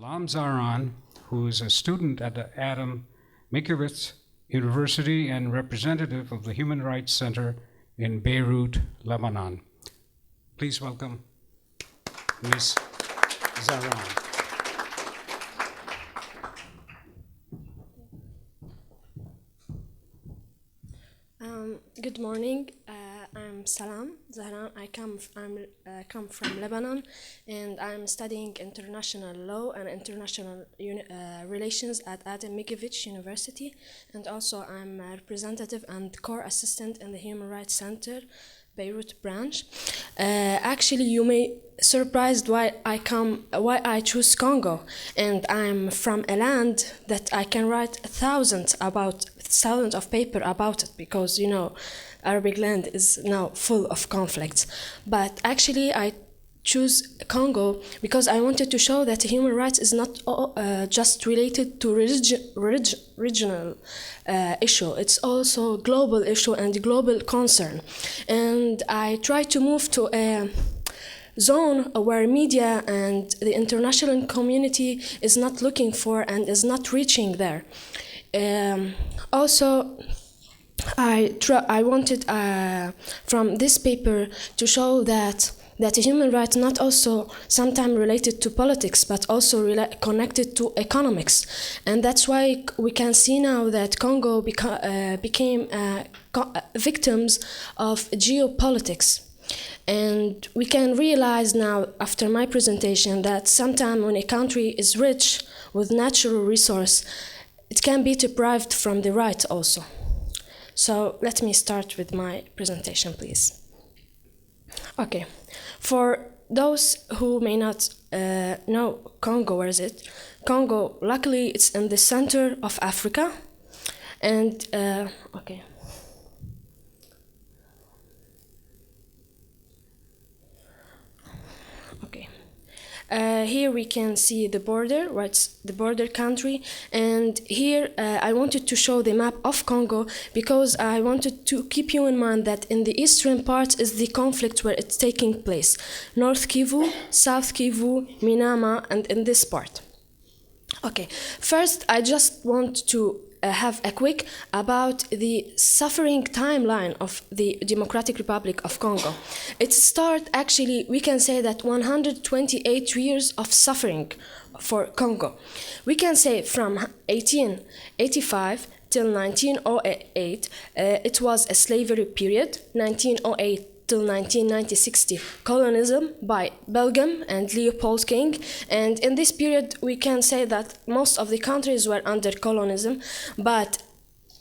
Salam Zahran, who is a student at the Mickiewicz University and representative of the Human Rights Center in Beirut, Lebanon. Please welcome Ms. Zahran. Good morning. I'm Salam Zahran. I come from Lebanon, and I'm studying international law and international relations at Mickiewicz University, and also I'm a representative and core assistant in the Human Rights Center Beirut branch. Actually, you may surprised why I choose Congo, and I'm from a land that I can write thousands of paper about it, because you know Arabic land is now full of conflicts. But actually I choose Congo because I wanted to show that human rights is not just related to regional issue. It's also a global issue and global concern. And I try to move to a zone where media and the international community is not looking for and is not reaching there. Also, I wanted from this paper to show that human rights not also sometimes related to politics, but also connected to economics, and that's why we can see now that Congo became victims of geopolitics. And we can realize now, after my presentation, that sometimes when a country is rich with natural resource, it can be deprived from the right also. So let me start with my presentation, please. Okay, for those who may not know Congo, where is it? Congo, luckily, it's in the center of Africa, and okay. Here we can see the border, what's the border country, and here I wanted to show the map of Congo because I wanted to keep you in mind that in the eastern part is the conflict where it's taking place. North Kivu, South Kivu, Minama, and in this part. Okay, first I just want to have a quick about the suffering timeline of the Democratic Republic of Congo. It started, actually, we can say that 128 years of suffering for Congo. We can say from 1885 till 1908, it was a slavery period. 1908 till 1960, colonialism by Belgium and Leopold King. And in this period, we can say that most of the countries were under colonialism, but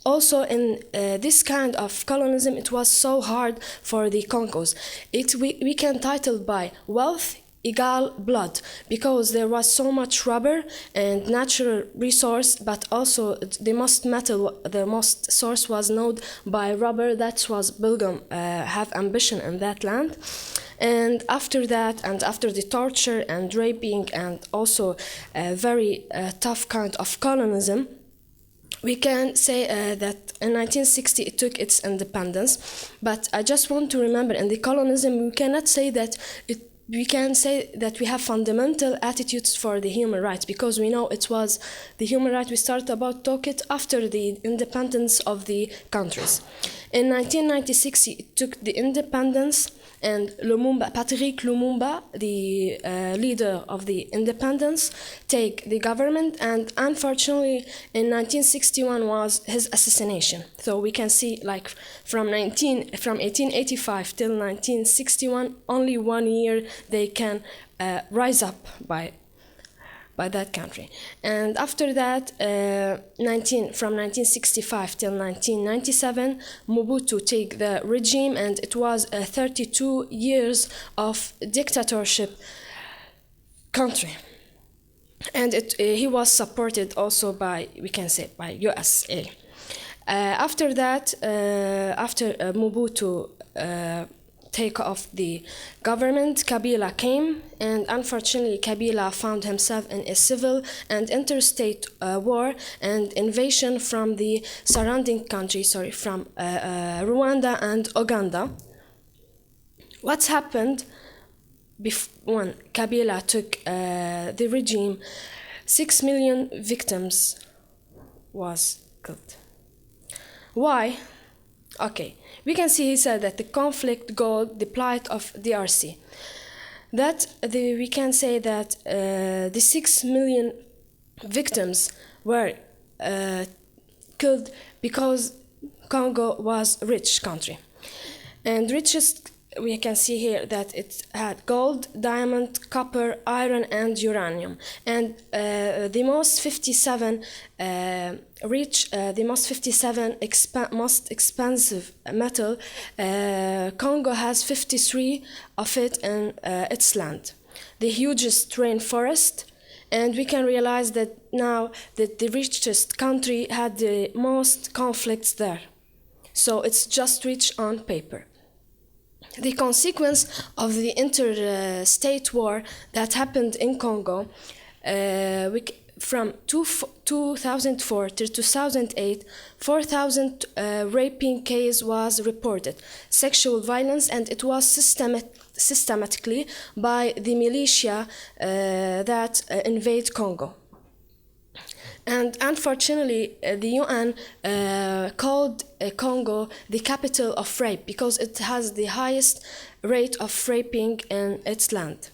also in this kind of colonialism, it was so hard for the Congos. We can title by wealth equal blood, because there was so much rubber and natural resource, but also the most metal, the most source was known by rubber. That was Belgium have ambition in that land. And after that, and after the torture and raping and also a very tough kind of colonialism, we can say that in 1960 it took its independence. But I just want to remember, in the colonialism, we cannot say that we can say that we have fundamental attitudes for the human rights, because we know it was the human right we started about talk it after the independence of the countries. In 1996, it took the independence, and Patrick Lumumba, the leader of the independence, take the government, and unfortunately in 1961 was his assassination. So we can see, like, from 1885 till 1961, only 1 year they can rise up by that country. And after that, from 1965 till 1997, Mobutu take the regime, and it was 32 years of dictatorship country. And he was supported also by, we can say, by USA. After that, after Mobutu take off the government, Kabila came, and unfortunately Kabila found himself in a civil and interstate war and invasion from the surrounding countries, from Rwanda and Uganda. What's happened when Kabila took the regime? 6 million victims was killed. Why? Okay, we can see he said that the conflict goal, the plight of DRC. We can say that the 6 million victims were killed because Congo was a rich country. And richest, we can see here that it had gold, diamond, copper, iron, and uranium. And the most 57 most expensive metal, Congo has 53 of it in its land. The hugest rainforest, and we can realize that now that the richest country had the most conflicts there. So it's just rich on paper. The consequence of the interstate war that happened in Congo from 2004 to 2008, 4,000 raping cases was reported, sexual violence, and it was systematically by the militia that invade Congo. And unfortunately, the UN called Congo the capital of rape because it has the highest rate of raping in its land.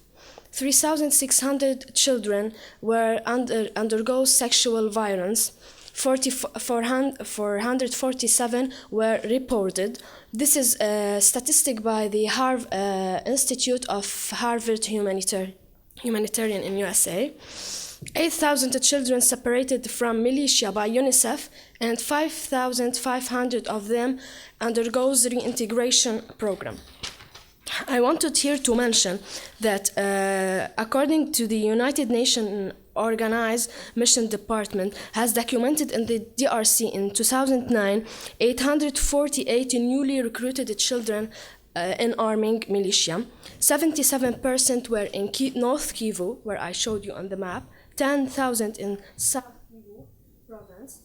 3,600 children were undergo sexual violence. 447 were reported. This is a statistic by the Institute of Harvard Humanitarian in USA. 8,000 children separated from militia by UNICEF, and 5,500 of them undergoes reintegration program. I wanted here to mention that according to the United Nations Organized Mission Department has documented in the DRC in 2009, 848 newly recruited children in arming militia. 77% were in North Kivu, where I showed you on the map, 10,000 in South Kivu province,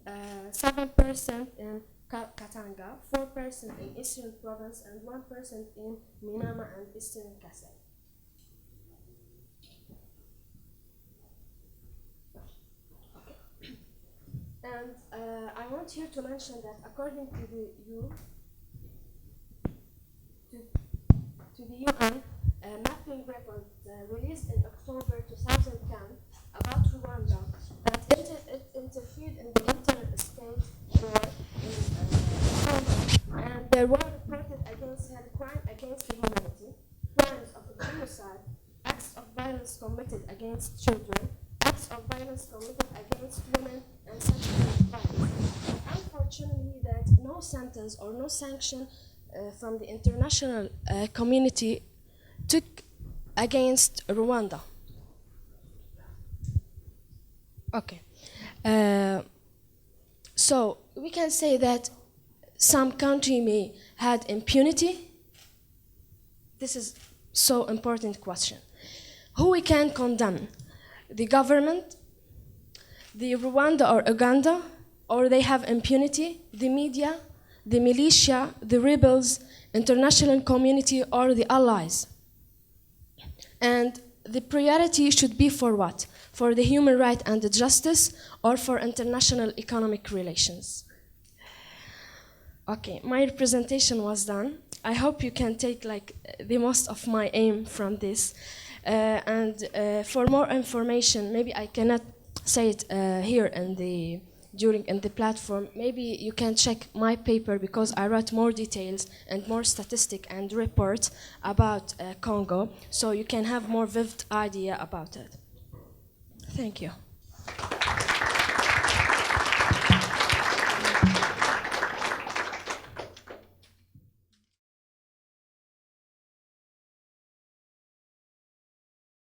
7% in Katanga, 4% in Eastern province, and 1% in Minama and Eastern Kasai. And I want here to mention that according to the UN mapping report released in October 2010 about Rwanda, that it interfered in the interstate war in Congo, and there were reported crime against humanity, crimes of genocide, acts of violence committed against children, acts of violence committed against women, and sexual violence. But unfortunately, that no sentence or no sanction from the international community took against Rwanda. Okay. So we can say that some country may had impunity. This is so important question. Who we can condemn? The government, the Rwanda or Uganda, or they have impunity, the media, the militia, the rebels, international community, or the allies. And the priority should be for what? For the human right and the justice, or for international economic relations? Okay, my presentation was done. I hope you can take the most of my aim from this. For more information, maybe I cannot say it here in the platform. Maybe you can check my paper because I wrote more details and more statistic and reports about Congo, so you can have more vivid idea about it. Thank you.